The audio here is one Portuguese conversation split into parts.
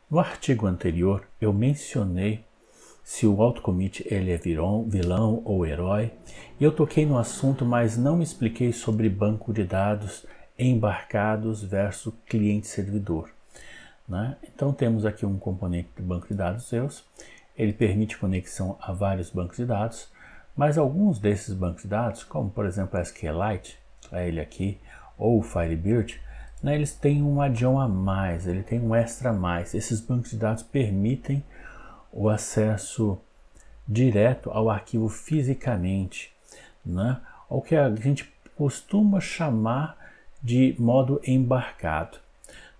No artigo anterior, eu mencionei se o autocommit ele é vilão ou herói, e eu toquei no assunto, mas não me expliquei sobre banco de dados embarcados versus cliente-servidor, né? Então temos aqui um componente do banco de dados Zeus, ele permite conexão a vários bancos de dados, mas alguns desses bancos de dados, como por exemplo a SQLite, ele aqui, ou o Firebird, né, eles têm um add-on a mais, ele tem um extra a mais. Esses bancos de dados permitem o acesso direto ao arquivo fisicamente, né? O que a gente costuma chamar de modo embarcado,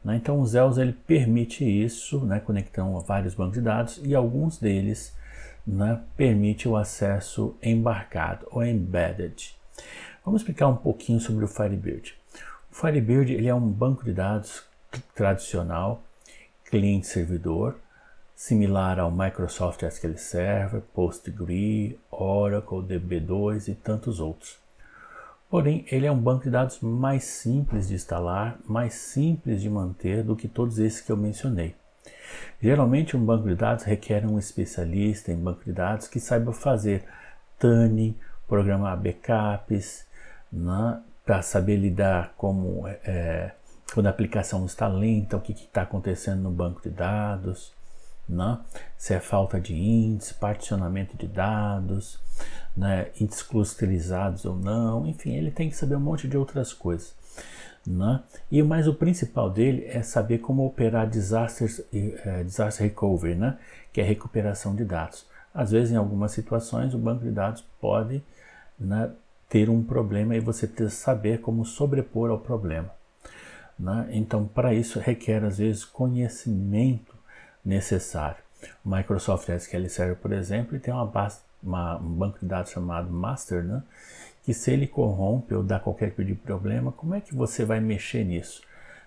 né? Então o Zeus ele permite isso, né, conectando a vários bancos de dados, e alguns deles, né, permite o acesso embarcado ou embedded. Vamos explicar um pouquinho sobre o Firebird. O Firebird ele é um banco de dados tradicional, cliente-servidor, similar ao Microsoft SQL Server, PostgreSQL, Oracle, DB2 e tantos outros. Porém, ele é um banco de dados mais simples de instalar, mais simples de manter do que todos esses que eu mencionei. Geralmente, um banco de dados requer um especialista em banco de dados que saiba fazer tuning, programar backups, né, para saber lidar quando a aplicação está lenta, o que está acontecendo no banco de dados, né? Se é falta de índice, particionamento de dados, né? Índices clusterizados ou não, enfim, ele tem que saber um monte de outras coisas, né? Mas o principal dele é saber como operar disaster recovery, né? Que é recuperação de dados. Às vezes, em algumas situações, o banco de dados pode, né, ter um problema e você precisa saber como sobrepor ao problema, né? Então, para isso, requer, às vezes, conhecimento necessário. O Microsoft SQL Server, por exemplo, tem um banco de dados chamado Master, né? Que se ele corrompe ou dá qualquer tipo de problema, como é que você vai mexer nisso?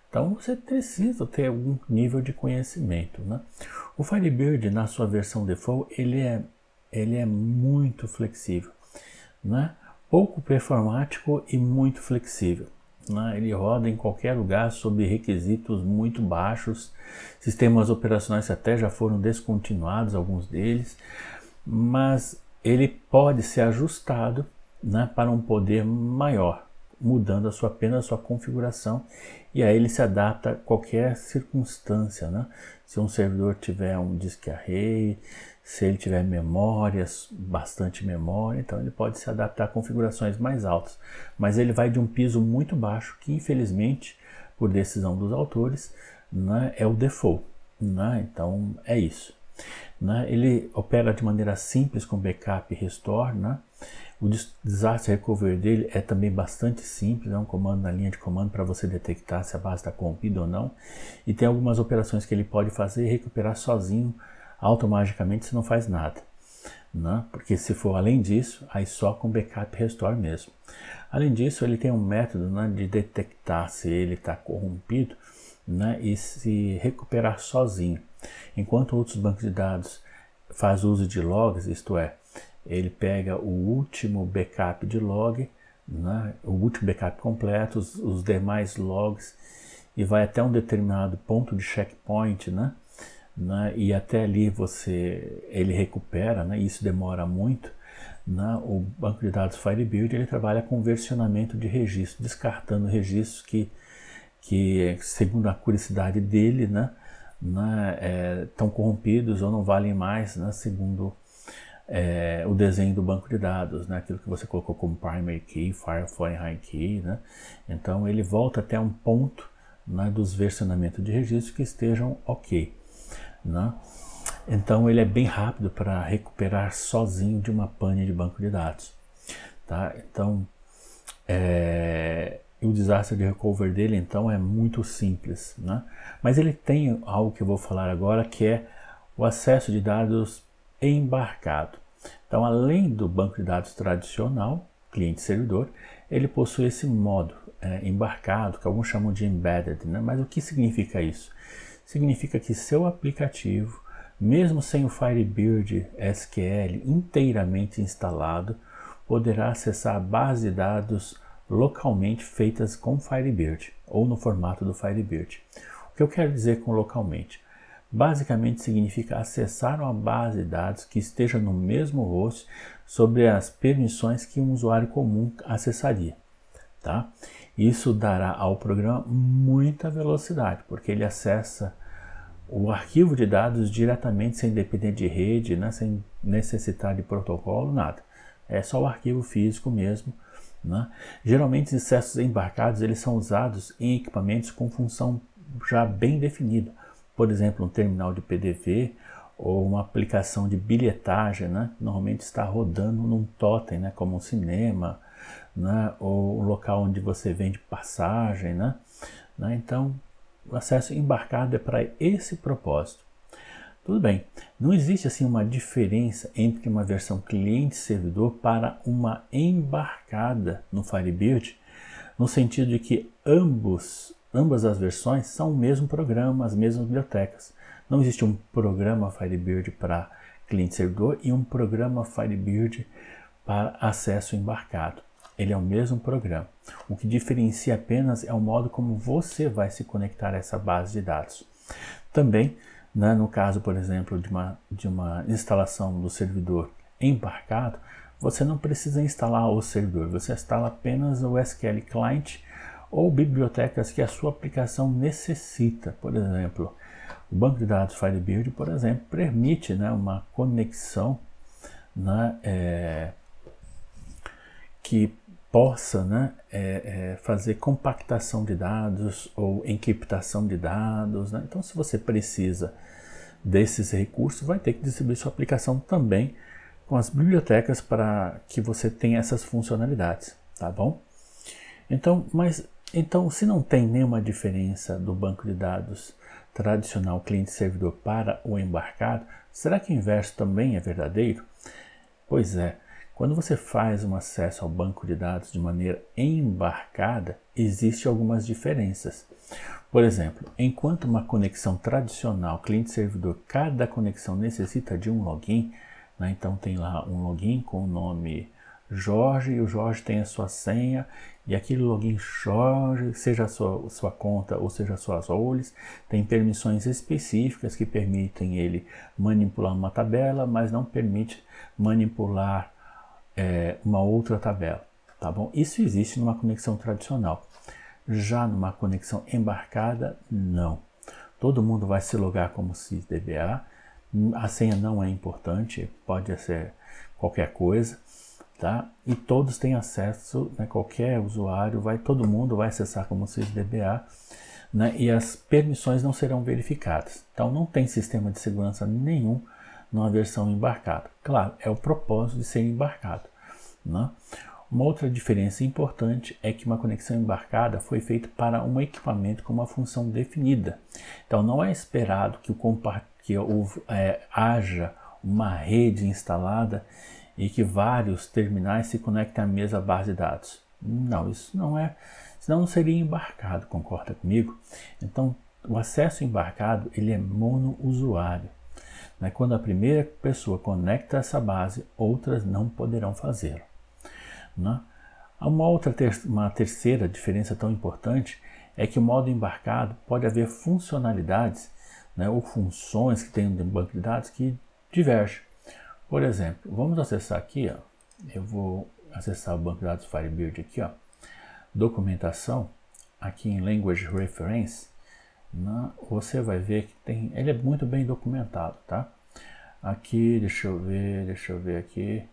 Então você precisa ter algum nível de conhecimento, né? O Firebird, na sua versão default, ele é muito flexível, né? Pouco performático e muito flexível, né? Ele roda em qualquer lugar sob requisitos muito baixos. Sistemas operacionais até já foram descontinuados, alguns deles, mas ele pode ser ajustado, né, para um poder maior, mudando apenas a sua configuração, e aí ele se adapta a qualquer circunstância, né? Se um servidor tiver um disk array, se ele tiver memórias, bastante memória, então ele pode se adaptar a configurações mais altas, mas ele vai de um piso muito baixo, que infelizmente, por decisão dos autores, né, é o default, né? Então é isso, né? Ele opera de maneira simples com backup e restore, né? O disaster recovery dele é também bastante simples, é um comando na linha de comando para você detectar se a base está corrompida ou não, e tem algumas operações que ele pode fazer e recuperar sozinho, automaticamente, se não faz nada, né? Porque se for além disso, aí só com backup e restore mesmo. Além disso, ele tem um método, né, de detectar se ele está corrompido, né, e se recuperar sozinho, enquanto outros bancos de dados fazem uso de logs, isto é, ele pega o último backup de log, né, o último backup completo, os demais logs, e vai até um determinado ponto de checkpoint, né, e até ali ele recupera, né, e isso demora muito, né. O banco de dados Firebird ele trabalha com versionamento de registro, descartando registros que segundo a curiosidade dele, né, estão corrompidos ou não valem mais, né, segundo o desenho do banco de dados, né, aquilo que você colocou como primary key, foreign key, né. Então ele volta até um ponto, né, dos versionamentos de registros que estejam ok, né. Então ele é bem rápido para recuperar sozinho de uma pane de banco de dados, tá? Então o disaster de recovery dele então é muito simples, né? Mas ele tem algo que eu vou falar agora, que é o acesso de dados embarcado. Então, além do banco de dados tradicional, cliente-servidor, ele possui esse modo embarcado, que alguns chamam de embedded, né? Mas o que significa isso? Significa que seu aplicativo, mesmo sem o Firebird SQL inteiramente instalado, poderá acessar a base de dados localmente feitas com Firebird ou no formato do Firebird. O que eu quero dizer com localmente? basicamente significa acessar uma base de dados que esteja no mesmo host sobre as permissões que um usuário comum acessaria. Tá? Isso dará ao programa muita velocidade, porque ele acessa o arquivo de dados diretamente, sem depender de rede, né? Sem necessitar de protocolo, nada. É só o arquivo físico mesmo. Né? Geralmente, os acessos embarcados eles são usados em equipamentos com função já bem definida. Por exemplo, um terminal de PDV ou uma aplicação de bilhetagem, né? Normalmente está rodando num totem, né? Como um cinema, né? Ou um local onde você vende passagem. Né? Então, o acesso embarcado é para esse propósito. Tudo bem, não existe assim uma diferença entre uma versão cliente-servidor para uma embarcada no Firebird, no sentido de que ambas as versões são o mesmo programa, as mesmas bibliotecas. Não existe um programa Firebird para cliente-servidor e um programa Firebird para acesso embarcado. Ele é o mesmo programa. O que diferencia apenas é o modo como você vai se conectar a essa base de dados. Também, né, no caso, por exemplo, de uma instalação do servidor embarcado, você não precisa instalar o servidor, você instala apenas o SQL Client ou bibliotecas que a sua aplicação necessita. Por exemplo, o banco de dados Firebird, por exemplo, permite, né, uma conexão, né, que possa, né, fazer compactação de dados ou encriptação de dados. Né? Então, se você precisa desses recursos, vai ter que distribuir sua aplicação também com as bibliotecas para que você tenha essas funcionalidades, tá bom? Então, se não tem nenhuma diferença do banco de dados tradicional cliente-servidor para o embarcado, será que o inverso também é verdadeiro? Pois é. Quando você faz um acesso ao banco de dados de maneira embarcada, existem algumas diferenças. Por exemplo, enquanto uma conexão tradicional cliente-servidor, cada conexão necessita de um login, né? Então tem lá um login com o nome Jorge, e o Jorge tem a sua senha, e aquele login Jorge, seja a sua conta ou seja as suas roles, tem permissões específicas que permitem ele manipular uma tabela, mas não permite manipular uma outra tabela, tá bom? Isso existe numa conexão tradicional. Já numa conexão embarcada, não. Todo mundo vai se logar como sysdba. A senha não é importante, pode ser qualquer coisa, tá? E todos têm acesso, né? Qualquer usuário todo mundo vai acessar como sysdba, né? E as permissões não serão verificadas. Então não tem sistema de segurança nenhum numa versão embarcada. Claro, é o propósito de ser embarcado. Né? Uma outra diferença importante é que uma conexão embarcada foi feita para um equipamento com uma função definida. Então não é esperado que haja uma rede instalada e que vários terminais se conectem à mesma base de dados. Não, isso não é, senão não seria embarcado, concorda comigo? Então o acesso embarcado ele é monousuário. Quando a primeira pessoa conecta essa base, outras não poderão fazê-lo. Uma terceira diferença tão importante é que o modo embarcado pode haver funcionalidades, né, ou funções que tem no banco de dados que divergem. Por exemplo, vamos acessar aqui, ó, eu vou acessar o banco de dados Firebird aqui, ó, documentação, aqui em Language Reference. Você vai ver que ele é muito bem documentado, tá? Aqui, deixa eu ver aqui,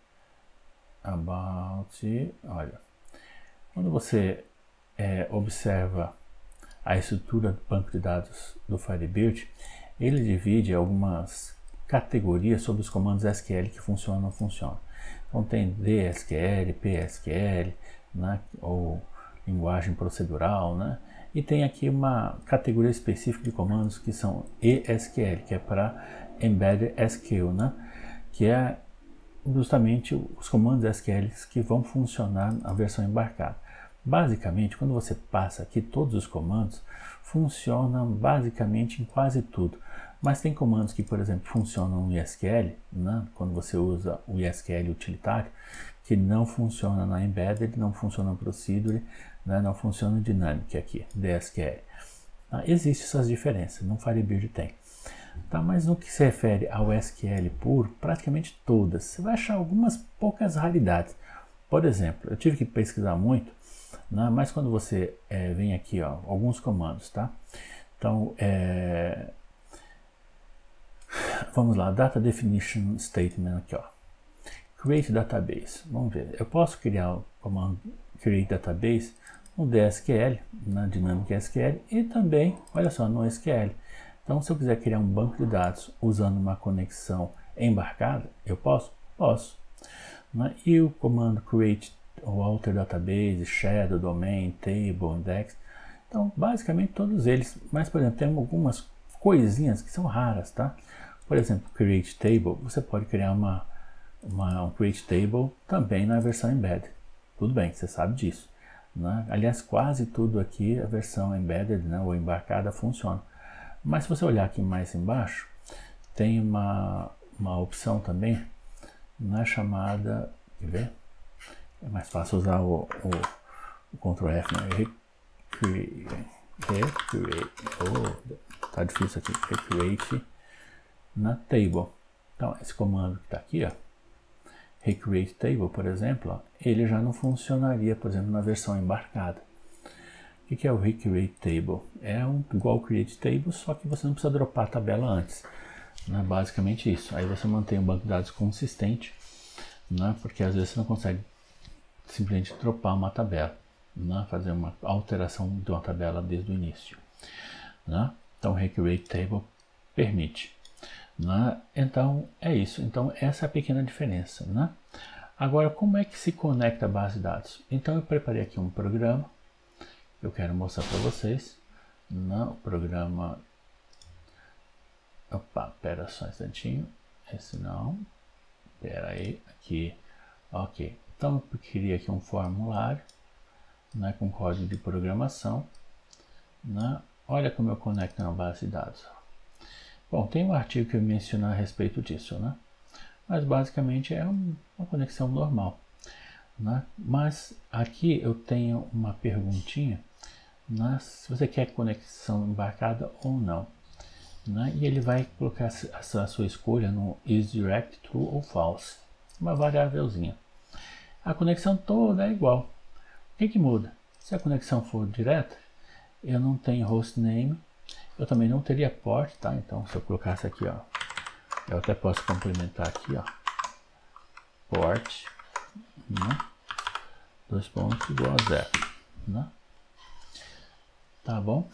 olha, quando você observa a estrutura do banco de dados do Firebird, ele divide algumas categorias sobre os comandos SQL que funcionam ou não funcionam. Então tem DSQL, PSQL, né, ou linguagem procedural, né? E tem aqui uma categoria específica de comandos que são ESQL, que é para Embedded SQL, né? Que é justamente os comandos SQL que vão funcionar na versão embarcada. Basicamente, quando você passa aqui todos os comandos, funcionam basicamente em quase tudo. Mas tem comandos que, por exemplo, funcionam no ISQL, né? Quando você usa o ISQL utilitário, que não funciona na Embedded, não funciona no Procedure, né? Não funciona no Dynamic aqui, DSQL. Existem essas diferenças, no Firebird tem. Tá? Mas no que se refere ao SQL puro, praticamente todas. Você vai achar algumas poucas raridades. Por exemplo, eu tive que pesquisar muito, né? Mas quando você vem aqui, ó, alguns comandos, tá? Então, vamos lá, Data Definition Statement aqui, ó. Create Database. Vamos ver, eu posso criar o comando Create Database no DSQL, na dinâmica SQL, e também, olha só, no SQL. Então, se eu quiser criar um banco de dados usando uma conexão embarcada, eu posso? Posso. Né? E o comando Create ou Alter Database, Shadow, Domain, Table, Index. Então, basicamente todos eles. Mas, por exemplo, tem algumas coisinhas que são raras, tá? Por exemplo, Create Table. Você pode criar um Create Table também na versão Embedded. Tudo bem, você sabe disso. Né? Aliás, quase tudo aqui, a versão Embedded, né, ou embarcada, funciona. Mas se você olhar aqui mais embaixo, tem uma opção também, na chamada, quer ver? É mais fácil usar o Ctrl F, né? Tá difícil aqui, Recreate na Table. Então, esse comando que está aqui, ó, Recreate Table, por exemplo, ó, ele já não funcionaria, por exemplo, na versão embarcada. O que é o Recreate Table? É igual ao Create Table, só que você não precisa dropar a tabela antes. Né? Basicamente isso. Aí você mantém um banco de dados consistente, né? Porque às vezes você não consegue simplesmente dropar uma tabela, né? Fazer uma alteração de uma tabela desde o início. Né? Então, Recreate Table permite. Né? Então, é isso. Então, essa é a pequena diferença. Né? Agora, como é que se conecta a base de dados? Então, eu preparei aqui um programa. Eu quero mostrar para vocês. Não, o programa... Opa, pera só um instantinho. Esse não. Pera aí, aqui. Ok. Então, eu queria aqui um formulário, né, com código de programação. Né? Olha como eu conecto na base de dados. Bom, tem um artigo que eu menciono a respeito disso, né? Mas basicamente é uma conexão normal. Né? Mas aqui eu tenho uma perguntinha, né, se você quer conexão embarcada ou não. Né? E ele vai colocar a sua escolha no isDirect, True ou False. Uma variávelzinha. A conexão toda é igual. O que muda? Se a conexão for direta, eu não tenho hostname, eu também não teria port, tá? Então, se eu colocasse aqui, ó, eu até posso complementar aqui, ó, port, né? 2 pontos igual a 0, né? Tá bom?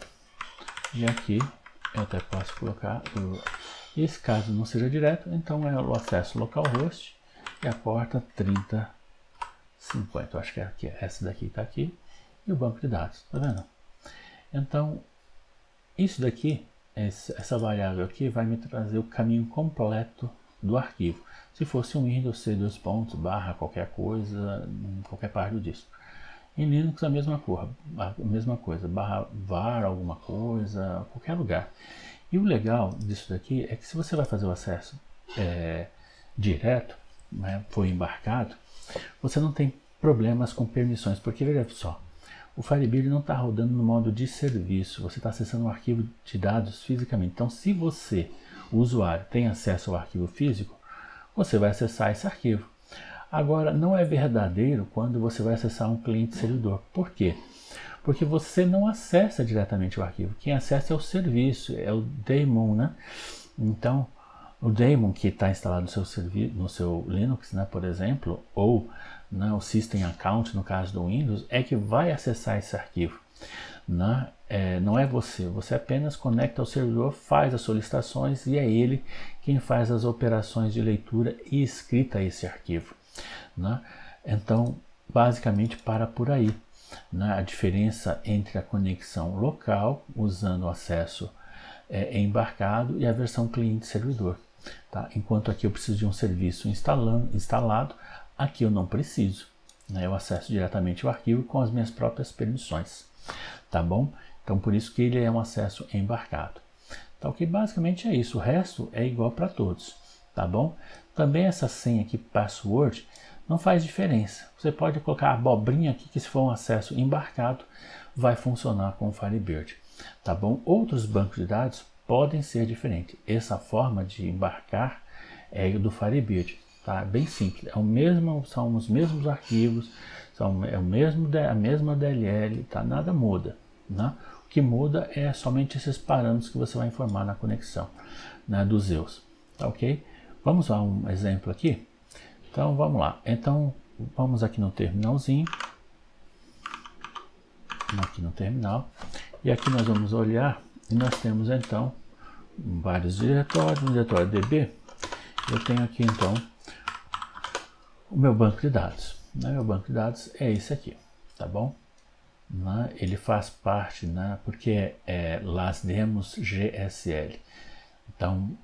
E aqui eu até posso colocar, esse caso não seja direto, então é o acesso localhost e a porta 3050. Eu acho que é aqui, essa daqui está aqui, e o banco de dados, tá vendo? Então, isso daqui, essa variável aqui, vai me trazer o caminho completo do arquivo. Se fosse um Windows, C, 2 pontos, barra, qualquer coisa, qualquer parte disso. Em Linux a mesma coisa, barra var alguma coisa, qualquer lugar. E o legal disso daqui é que se você vai fazer o acesso direto, né, foi embarcado, você não tem problemas com permissões, porque veja só, o Firebird não está rodando no modo de serviço, você está acessando um arquivo de dados fisicamente. Então, se você, o usuário, tem acesso ao arquivo físico, você vai acessar esse arquivo. Agora, não é verdadeiro quando você vai acessar um cliente servidor. Por quê? Porque você não acessa diretamente o arquivo. Quem acessa é o serviço, é o daemon, né? Então, o daemon que está instalado no seu Linux, né, por exemplo, ou né, o System Account, no caso do Windows, é que vai acessar esse arquivo. Né? Não é você apenas conecta ao servidor, faz as solicitações e é ele quem faz as operações de leitura e escrita a esse arquivo. Né? Então, basicamente, para por aí. Né? A diferença entre a conexão local, usando o acesso embarcado, e a versão cliente-servidor. Tá? Enquanto aqui eu preciso de um serviço instalado, aqui eu não preciso. Né? Eu acesso diretamente o arquivo com as minhas próprias permissões. Tá bom? Então, por isso que ele é um acesso embarcado. Então, que basicamente é isso. O resto é igual para todos. Tá bom? Também essa senha aqui, password, não faz diferença. Você pode colocar a abobrinha aqui, que se for um acesso embarcado, vai funcionar com o Firebird. Tá bom? Outros bancos de dados podem ser diferentes. Essa forma de embarcar é do Firebird, tá? Bem simples. São os mesmos arquivos, a mesma DLL, tá? Nada muda, né? O que muda é somente esses parâmetros que você vai informar na conexão, né, dos Zeus, tá ok? Vamos a um exemplo aqui. Então vamos lá. Então vamos aqui no terminalzinho, aqui no terminal, e aqui nós vamos olhar e nós temos então vários diretórios. No diretório DB eu tenho aqui então o meu banco de dados, né? Meu banco de dados é esse aqui, tá bom? Ele faz parte, porque é LASDEMOS GSL, então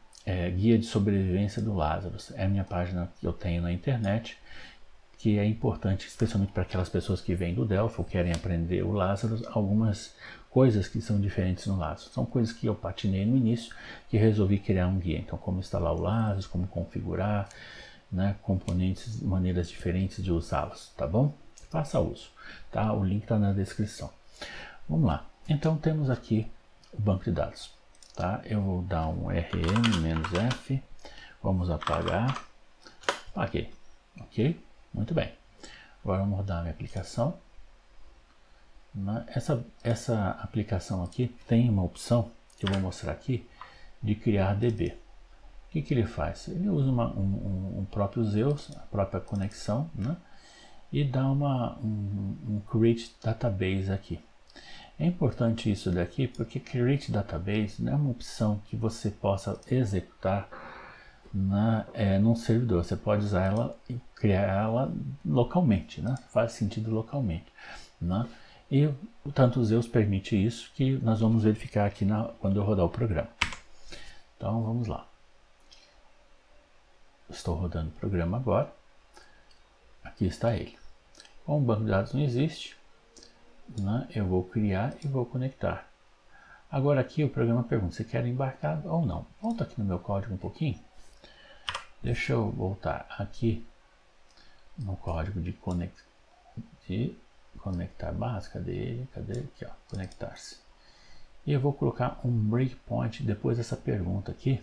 Guia de Sobrevivência do Lazarus, é a minha página que eu tenho na internet, que é importante especialmente para aquelas pessoas que vêm do Delphi ou querem aprender o Lazarus, algumas coisas que são diferentes no Lazarus. São coisas que eu patinei no início, que resolvi criar um guia. Então, como instalar o Lazarus, como configurar, né, componentes, maneiras diferentes de usá-los, tá bom? Faça uso, tá? O link está na descrição. Vamos lá. Então, temos aqui o banco de dados, tá? Eu vou dar um rm-f, vamos apagar, apaguei, ok? Muito bem. Agora vamos rodar a minha aplicação. Essa aplicação aqui tem uma opção que eu vou mostrar aqui de criar DB. O que ele faz? Ele usa um próprio Zeus, a própria conexão, né? E dá um create database aqui. É importante isso daqui porque create database não é uma opção que você possa executar num servidor. Você pode usar ela e criar ela localmente, né? Faz sentido localmente, né? E tanto o Zeus permite isso, que nós vamos verificar aqui quando eu rodar o programa. Então vamos lá. Estou rodando o programa agora. Aqui está ele. Como o banco de dados não existe, né, eu vou criar e vou conectar. Agora aqui o programa pergunta se quer embarcar ou não. Volta aqui no meu código um pouquinho. Deixa eu voltar aqui no código de conectar base. Cadê ele? Aqui, ó, conectar-se. E eu vou colocar um breakpoint depois dessa pergunta aqui,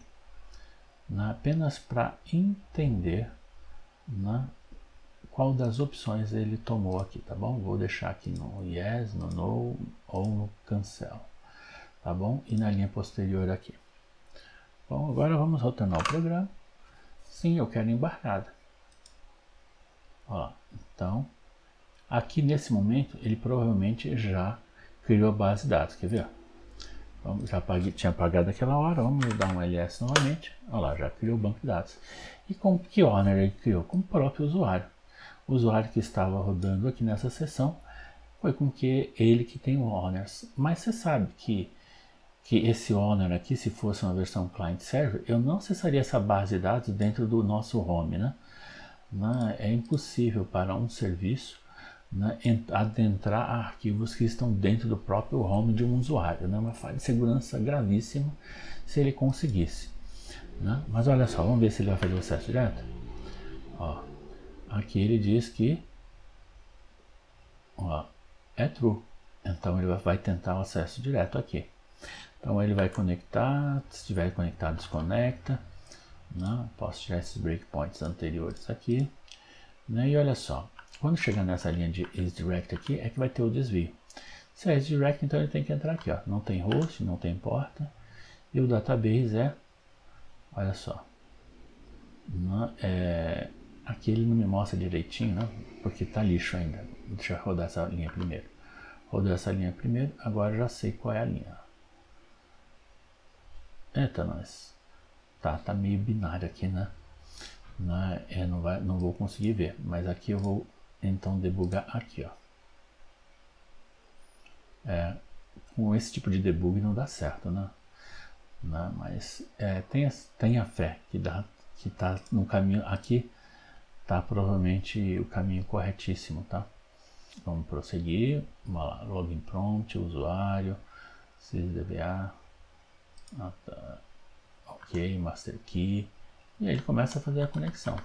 apenas para entender qual das opções ele tomou aqui, tá bom? Vou deixar aqui no yes, no no ou no cancel, tá bom? E na linha posterior aqui. Bom, agora vamos retornar ao programa. Sim, eu quero embarcada. Ó, então, aqui nesse momento, ele provavelmente já criou a base de dados, quer ver? Tinha apagado aquela hora, vamos dar um ls novamente. Olha lá, já criou o banco de dados. E com que owner ele criou? Com o próprio usuário. O usuário que estava rodando aqui nessa sessão foi com que ele que tem o owner. Mas você sabe que esse owner aqui, se fosse uma versão client-server, eu não acessaria essa base de dados dentro do nosso home, né? É impossível para um serviço, né, adentrar arquivos que estão dentro do próprio home de um usuário, né? Uma falha de segurança gravíssima se ele conseguisse, né? Mas olha só, vamos ver se ele vai fazer o acesso direto. Ó, aqui ele diz que é true, então ele vai tentar o acesso direto aqui. Então ele vai conectar, se estiver conectado desconecta, né? Posso tirar esses breakpoints anteriores aqui, né? E olha só, quando chegar nessa linha de isDirect aqui, é que vai ter o desvio. Se é isDirect, então ele tem que entrar aqui, ó. Não tem host, não tem porta, e o database olha só, aqui ele não me mostra direitinho, né? Porque tá lixo ainda. Deixa eu rodar essa linha primeiro. Rodou essa linha primeiro, agora já sei qual é a linha. Eita, nós. Tá meio binário aqui, né? Não vou conseguir ver, mas aqui eu vou então debugar aqui, ó. Com esse tipo de debug não dá certo, né? Mas tenha fé que tá no caminho aqui, tá provavelmente o caminho corretíssimo, tá? Vamos prosseguir. Vamos lá, login prompt, usuário, sysdba, tá. Ok, master key, e aí ele começa a fazer a conexão.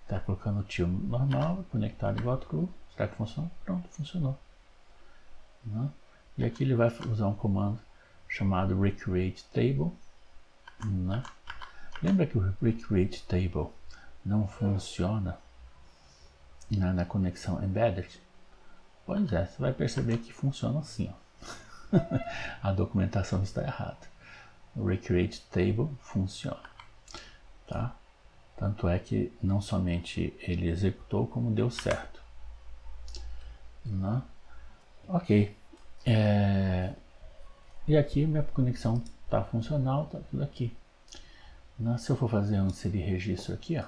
Tá colocando o tio normal, conectado igual a true. Será que funciona? Pronto, funcionou. E aqui ele vai usar um comando chamado Recreate Table, né? Lembra que o Recreate Table não funciona na conexão Embedded? Pois é, você vai perceber que funciona assim, ó. A documentação está errada. O Recreate Table funciona, tá? Tanto é que não somente ele executou, como deu certo, né? Ok. E aqui minha conexão está funcional, tá tudo aqui. Se eu for fazer um inserir registro aqui, ó,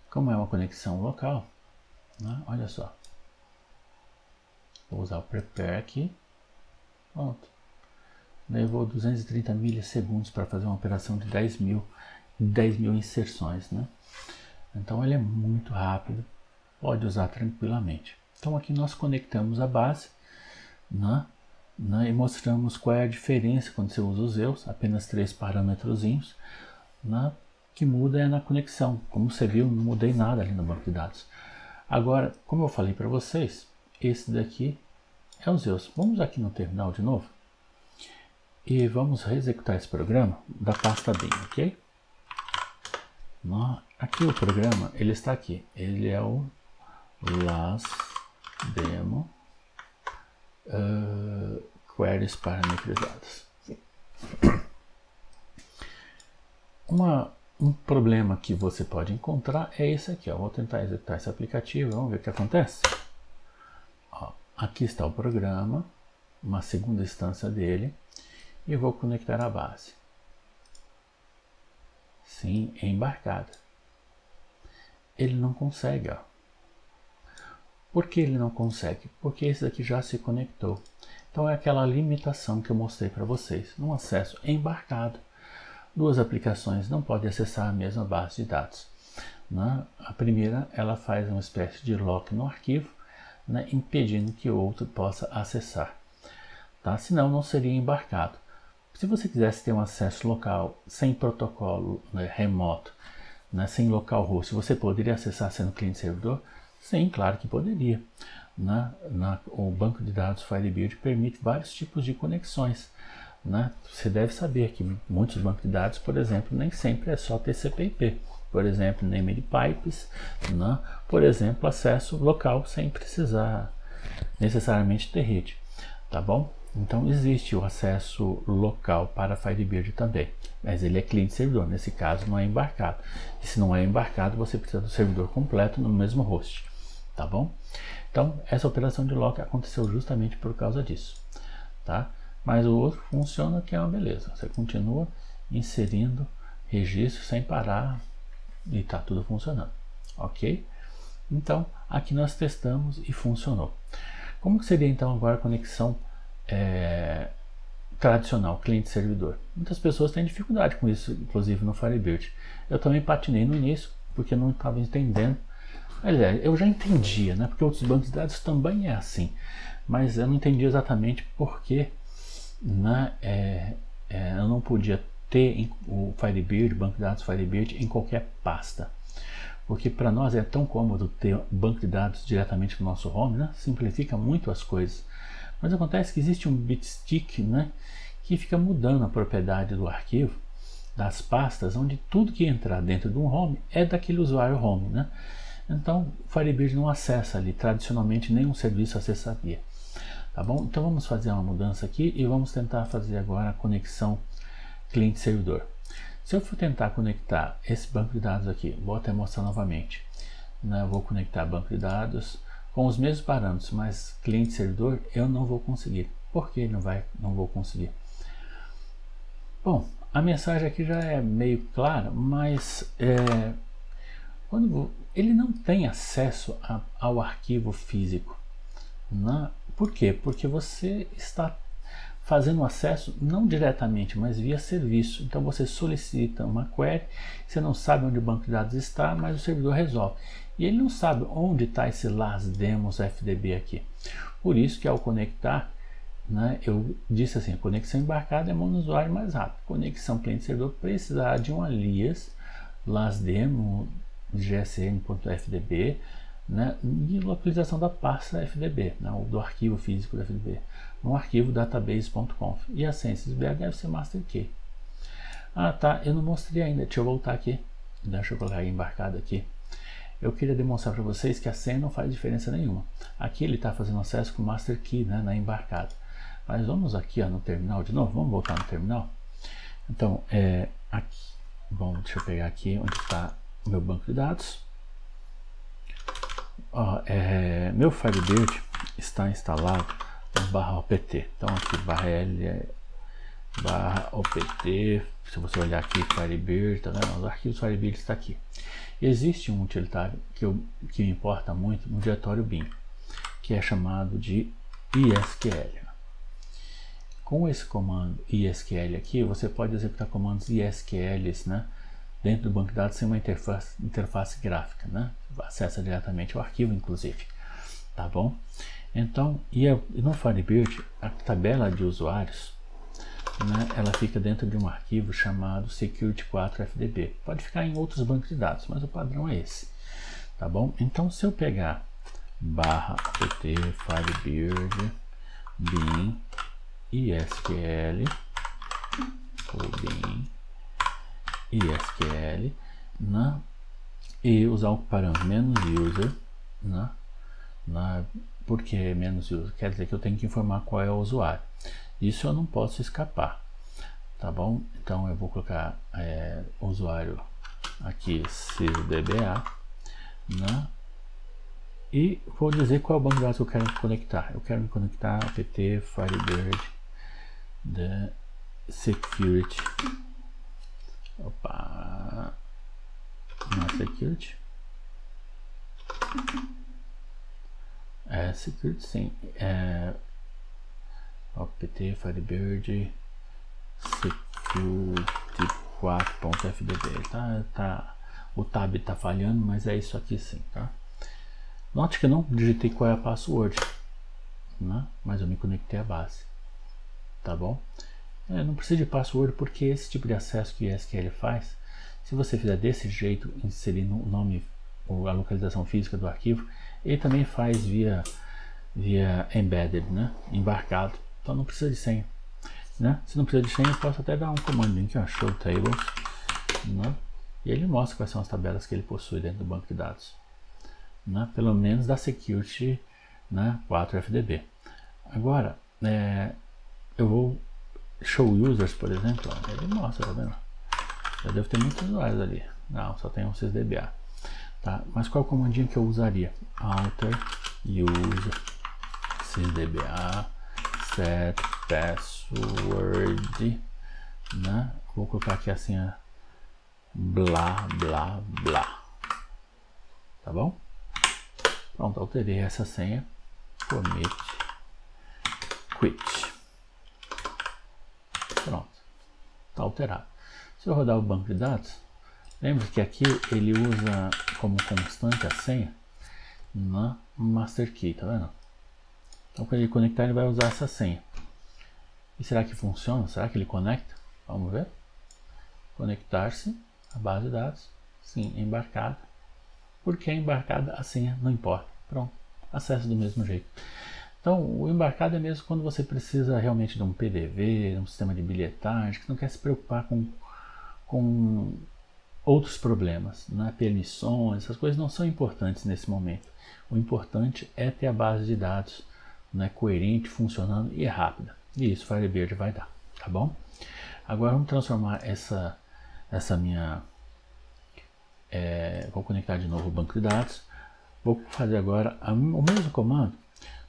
como é uma conexão local, né, olha só. Vou usar o prepare aqui. Pronto. Levou 230 milissegundos para fazer uma operação de 10 mil inserções, né? Então ele é muito rápido, pode usar tranquilamente. Então aqui nós conectamos a base, né, e mostramos qual é a diferença quando você usa os EUs, apenas 3 parâmetrozinhos, né, que muda é na conexão. Como você viu, não mudei nada ali no banco de dados. Agora, como eu falei para vocês, esse daqui é os EUs. Vamos aqui no terminal de novo e vamos executar esse programa da pasta bin, ok? Aqui o programa, ele está aqui, ele é o LASDemo queries parametrizadas. Um problema que você pode encontrar é esse aqui, ó. Vou tentar executar esse aplicativo, vamos ver o que acontece. Ó, aqui está o programa, uma segunda instância dele, e vou conectar a base. Sim, embarcada. Ele não consegue, ó. Por que ele não consegue? Porque esse daqui já se conectou. Então é aquela limitação que eu mostrei para vocês. No acesso embarcado, duas aplicações não podem acessar a mesma base de dados, né? A primeira, ela faz uma espécie de lock no arquivo, né, impedindo que o outro possa acessar, tá? Senão não seria embarcado. Se você quisesse ter um acesso local sem protocolo, né, remoto, né, sem localhost, você poderia acessar sendo cliente-servidor? Sim, claro que poderia, né? O banco de dados Firebird permite vários tipos de conexões, né? Você deve saber que muitos bancos de dados, por exemplo, nem sempre é só TCP/IP. Por exemplo, Named Pipes, né? Por exemplo, acesso local sem precisar necessariamente ter rede, tá bom? Então existe o acesso local para Firebird também, mas ele é cliente-servidor, nesse caso não é embarcado. E se não é embarcado, você precisa do servidor completo no mesmo host, tá bom? Então essa operação de lock aconteceu justamente por causa disso, tá? Mas o outro funciona, que é uma beleza. Você continua inserindo registro sem parar e está tudo funcionando, ok? Então aqui nós testamos e funcionou. Como que seria então agora a conexão tradicional, cliente-servidor? Muitas pessoas têm dificuldade com isso, inclusive no Firebird. Eu também patinei no início, porque não estava entendendo. Aliás, eu já entendia, né? Porque outros bancos de dados também é assim, mas eu não entendi exatamente porque, né, eu não podia ter o Firebird, banco de dados Firebird, em qualquer pasta. Porque para nós é tão cômodo ter banco de dados diretamente no nosso home, né? Simplifica muito as coisas. Mas acontece que existe um bitstick, né, que fica mudando a propriedade do arquivo, das pastas, onde tudo que entrar dentro de um home é daquele usuário home, né? Então o Firebird não acessa ali, tradicionalmente nenhum serviço acessaria, tá bom? Então vamos fazer uma mudança aqui e vamos tentar fazer agora a conexão cliente-servidor. Se eu for tentar conectar esse banco de dados aqui, vou até mostrar novamente, né? Eu vou conectar banco de dados com os mesmos parâmetros, mas cliente-servidor eu não vou conseguir. Por que não vou conseguir? Bom, a mensagem aqui já é meio clara, mas quando ele não tem acesso ao arquivo físico, né? Por quê? Porque você está fazendo acesso não diretamente, mas via serviço. Então você solicita uma query, você não sabe onde o banco de dados está, mas o servidor resolve. E ele não sabe onde está esse LASDemos FDB aqui. Por isso que ao conectar, né, eu disse assim, a conexão embarcada é monousuário mais rápido. Conexão cliente-servidor precisará de um alias LASDemo gsn.fdb, né, e localização da pasta FDB, né, ou do arquivo físico da FDB, no arquivo database.conf. E a senha SysBH deve ser master key. Ah, tá, eu não mostrei ainda, deixa eu voltar aqui, deixa eu colocar embarcado aqui. Eu queria demonstrar para vocês que a senha não faz diferença nenhuma. Aqui ele está fazendo acesso com o master key, né, na embarcada. Mas vamos aqui, ó, no terminal de novo, vamos voltar no terminal. Então, aqui, bom, deixa eu pegar aqui onde está o meu banco de dados. Ó, meu Firebird está instalado no /opt. Então aqui /l /opt. Se você olhar aqui Firebird, tá vendo? Os arquivos Firebird está aqui. Existe um utilitário que me importa muito no diretório bin, que é chamado de ISQL. Com esse comando ISQL aqui, você pode executar comandos ISQLs, né, dentro do banco de dados sem uma interface gráfica, né? Acessa diretamente o arquivo, inclusive, tá bom? Então, no Firebird, a tabela de usuários, né, ela fica dentro de um arquivo chamado security4fdb. Pode ficar em outros bancos de dados, mas o padrão é esse, tá bom? Então, se eu pegar /opt Firebird bin ISQL ou bin ISQL, né, e usar o parâmetro -user, né, porque -user quer dizer que eu tenho que informar qual é o usuário. Isso eu não posso escapar, tá bom? Então eu vou colocar o usuário aqui sysdba, né, e vou dizer qual é o banco de dados que eu quero me conectar. Eu quero me conectar a apt Firebird the security. Opa, não é security? É security, sim. Apt Firebird security4.fdb. O tab tá falhando, mas é isso aqui sim, tá? Note que eu não digitei qual é a password, né? Mas eu me conectei à base, tá bom? Não precisa de password, porque esse tipo de acesso que o SQL faz, se você fizer desse jeito, inserindo o nome ou a localização física do arquivo, ele também faz via embedded, né? Embarcado. Então não precisa de senha, né? Se não precisa de senha, eu posso até dar um comandinho aqui, ó, show tables, né? E ele mostra quais são as tabelas que ele possui dentro do banco de dados, né? Pelo menos da security, né, 4FDB. Agora, eu vou show users, por exemplo, ó, ele mostra, tá vendo? Eu devo ter muitos usuários ali. Não, só tem um sysdba. Tá? Mas qual comandinho que eu usaria? Alter user sysdba set password, né? Vou colocar aqui assim, blá blá blá, tá bom? Pronto, alterei essa senha. Commit quit. Pronto, tá alterado. Se eu rodar o banco de dados, lembra que aqui ele usa como constante a senha na master key, tá vendo? Então quando ele conectar, ele vai usar essa senha. E será que funciona? Será que ele conecta? Vamos ver. Conectar-se à base de dados. Sim, embarcada. Porque é embarcada, a senha não importa. Pronto, acesso do mesmo jeito. Então, o embarcado é mesmo quando você precisa realmente de um PDV, um sistema de bilhetagem, que não quer se preocupar com outros problemas, né? Permissões, essas coisas não são importantes nesse momento. O importante é ter a base de dados, né, coerente, funcionando e rápida. E isso o Firebird vai dar, tá bom? Agora vamos transformar essa minha... vou conectar de novo o banco de dados. Vou fazer agora o mesmo comando.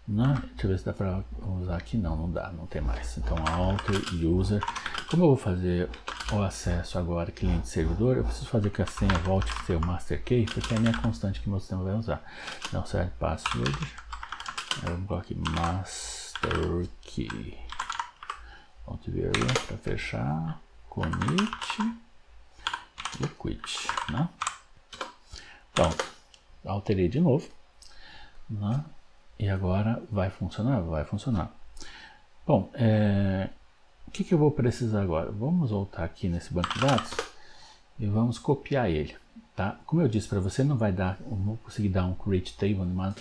Deixa eu ver se dá para usar aqui. Não dá, não tem mais. Então, alter user. Como eu vou fazer o acesso agora cliente servidor, eu preciso fazer que a senha volte a ser o master key, porque é a minha constante que meu sistema vai usar. Então, set password. Eu vou colocar aqui master key. Ponto vírgula para fechar. Commit e quit, né? Pronto. Alterei de novo, né? E agora vai funcionar? Vai funcionar. Bom, o que eu vou precisar agora? Vamos voltar aqui nesse banco de dados e vamos copiar ele. tá? Como eu disse para você, não vou conseguir dar um create table numa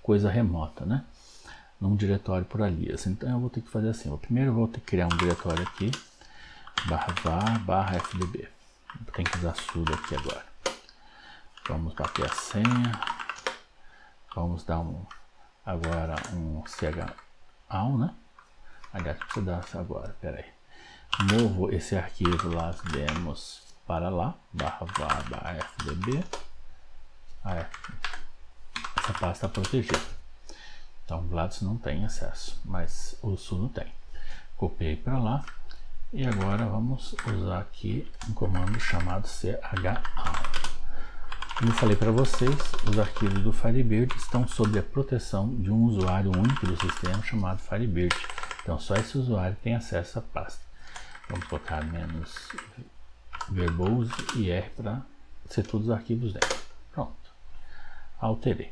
coisa remota, né? Num diretório por alias. Então eu vou ter que fazer assim. Primeiro eu vou ter que criar um diretório aqui, /var/fdb. Tem que usar sudo aqui agora. Vamos bater a senha. Vamos dar agora um chown, né? Aliás, precisa dar agora, peraí. Movo esse arquivo las demos para lá, /var/fdb. Essa pasta está protegida. Então o Gladys não tem acesso, mas o sudo tem. Copiei para lá. E agora vamos usar aqui um comando chamado chown. Como eu falei para vocês, os arquivos do Firebird estão sob a proteção de um usuário único do sistema chamado Firebird. Então só esse usuário tem acesso à pasta. Vamos colocar -verbose e R para ser todos os arquivos dentro. Pronto. Alterei.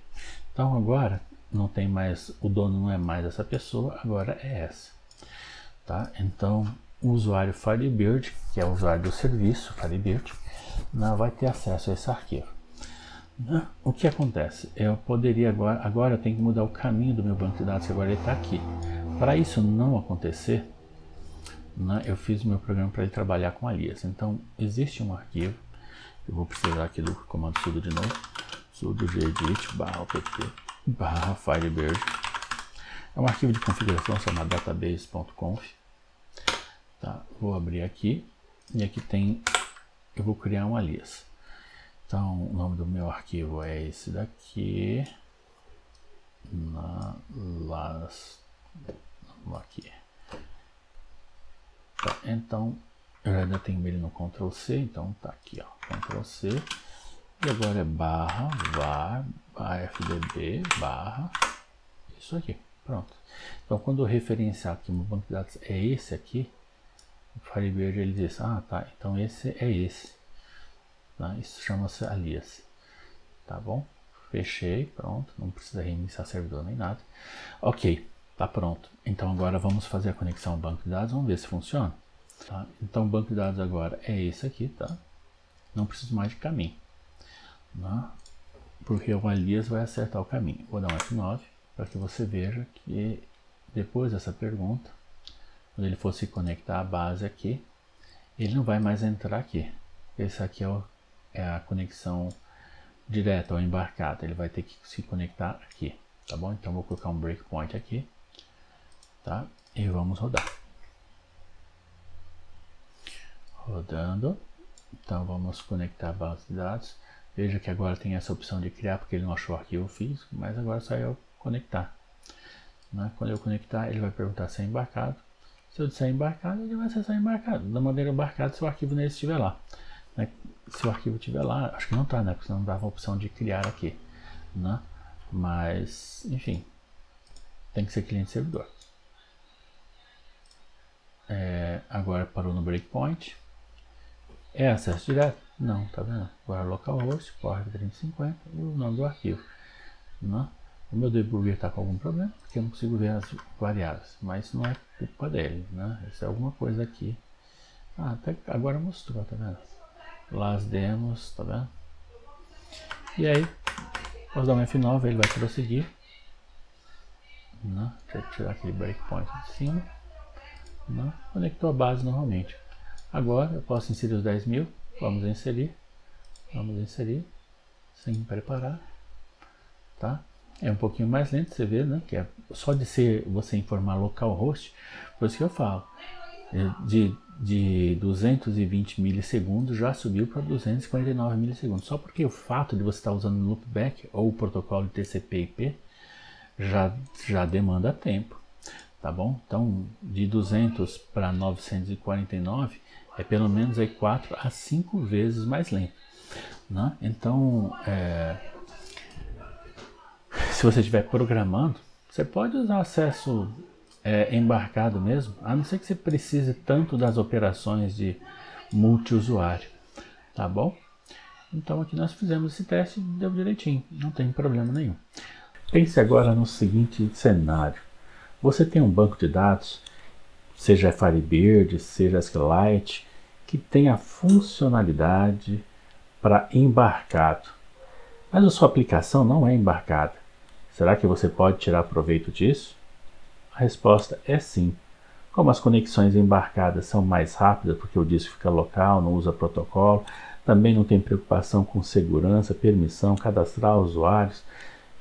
Então agora não tem mais, o dono não é mais essa pessoa, agora é essa. Tá? Então o usuário Firebird, que é o usuário do serviço Firebird, não vai ter acesso a esse arquivo. O que acontece? Eu poderia agora eu tenho que mudar o caminho do meu banco de dados, que agora ele está aqui. Para isso não acontecer, né, eu fiz o meu programa para ele trabalhar com alias. Então existe um arquivo, eu vou precisar aqui do comando sudo de novo, sudo gedit /pt/firebird. É um arquivo de configuração chamado database.conf. Tá, vou abrir aqui e aqui eu vou criar um alias. Então o nome do meu arquivo é esse daqui, aqui. Tá, então eu ainda tenho ele no Ctrl C, então tá aqui, ó, Ctrl C, e agora é /var/fdb/ isso aqui, pronto. Então quando eu referenciar que o meu banco de dados é esse aqui, o Firebird ele diz, tá, então esse é esse, tá? Isso chama-se alias, tá bom? Fechei, pronto, não precisa reiniciar servidor nem nada. Ok, tá pronto. Então agora vamos fazer a conexão ao banco de dados, vamos ver se funciona. Tá? Então o banco de dados agora é esse aqui, tá? Não preciso mais de caminho, né? Porque o alias vai acertar o caminho. Vou dar um F9 para que você veja que depois dessa pergunta, quando ele for se conectar à base aqui, ele não vai mais entrar aqui. Esse aqui é a conexão direta ou embarcada. Ele vai ter que se conectar aqui, tá bom? Então vou colocar um breakpoint aqui, tá? E vamos rodar. Rodando. Então vamos conectar a base de dados. Veja que agora tem essa opção de criar, porque ele não achou arquivo físico, mas agora só eu conectar, né? Quando eu conectar, ele vai perguntar se é embarcado. Se eu disser embarcado, ele vai acessar embarcado. Da maneira embarcada, se o arquivo nele estiver lá, né? Se o arquivo estiver lá, acho que não está, né? Porque senão não dava a opção de criar aqui, né? Mas, enfim, tem que ser cliente servidor. Agora parou no breakpoint. É acesso direto? Não, tá vendo? Agora localhost, corre 3050 e o nome do arquivo, né? O meu debugger está com algum problema, porque eu não consigo ver as variáveis, mas não é culpa dele, né? Isso é alguma coisa aqui. Até agora mostrou, tá vendo? Las demos, tá vendo? E aí, posso dar um F9, ele vai prosseguir, né? Deixa eu tirar aquele breakpoint de cima, né? Conectou a base normalmente. Agora eu posso inserir os 10.000, vamos inserir, sem preparar, tá? É um pouquinho mais lento, você vê, né? Que é só de você informar localhost, por isso que eu falo, de 220 milissegundos já subiu para 249 milissegundos, só porque o fato de você estar usando loopback ou o protocolo de TCP/IP já demanda tempo, tá bom? Então de 200 para 949 é pelo menos aí 4 a 5 vezes mais lento, né? Então se você estiver programando, você pode usar acesso embarcado mesmo, a não ser que você precise tanto das operações de multiusuário, tá bom? Então aqui nós fizemos esse teste e deu direitinho, não tem problema nenhum. Pense agora no seguinte cenário: você tem um banco de dados, seja Firebird, seja SQLite, que tem a funcionalidade para embarcado. Mas a sua aplicação não é embarcada. Será que você pode tirar proveito disso? A resposta é sim. Como as conexões embarcadas são mais rápidas, porque o disco fica local, não usa protocolo, também não tem preocupação com segurança, permissão, cadastrar usuários,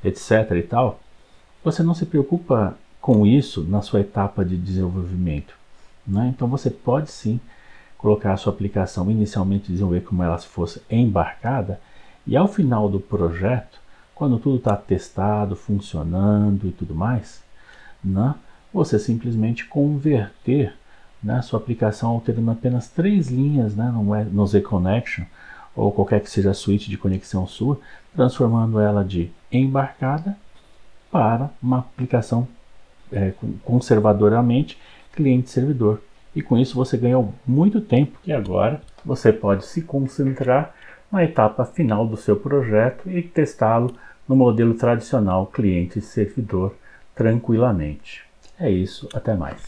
etc. e tal, você não se preocupa com isso na sua etapa de desenvolvimento, né? Então você pode sim colocar a sua aplicação inicialmente desenvolver como ela fosse embarcada e ao final do projeto, quando tudo está testado, funcionando e tudo mais, né, você simplesmente converter, né, a sua aplicação alterando apenas 3 linhas, né, no Z-Connection ou qualquer que seja a suíte de conexão sua, transformando ela de embarcada para uma aplicação conservadoramente cliente-servidor. E com isso você ganha muito tempo e agora você pode se concentrar na etapa final do seu projeto e testá-lo no modelo tradicional cliente-servidor tranquilamente. É isso, até mais.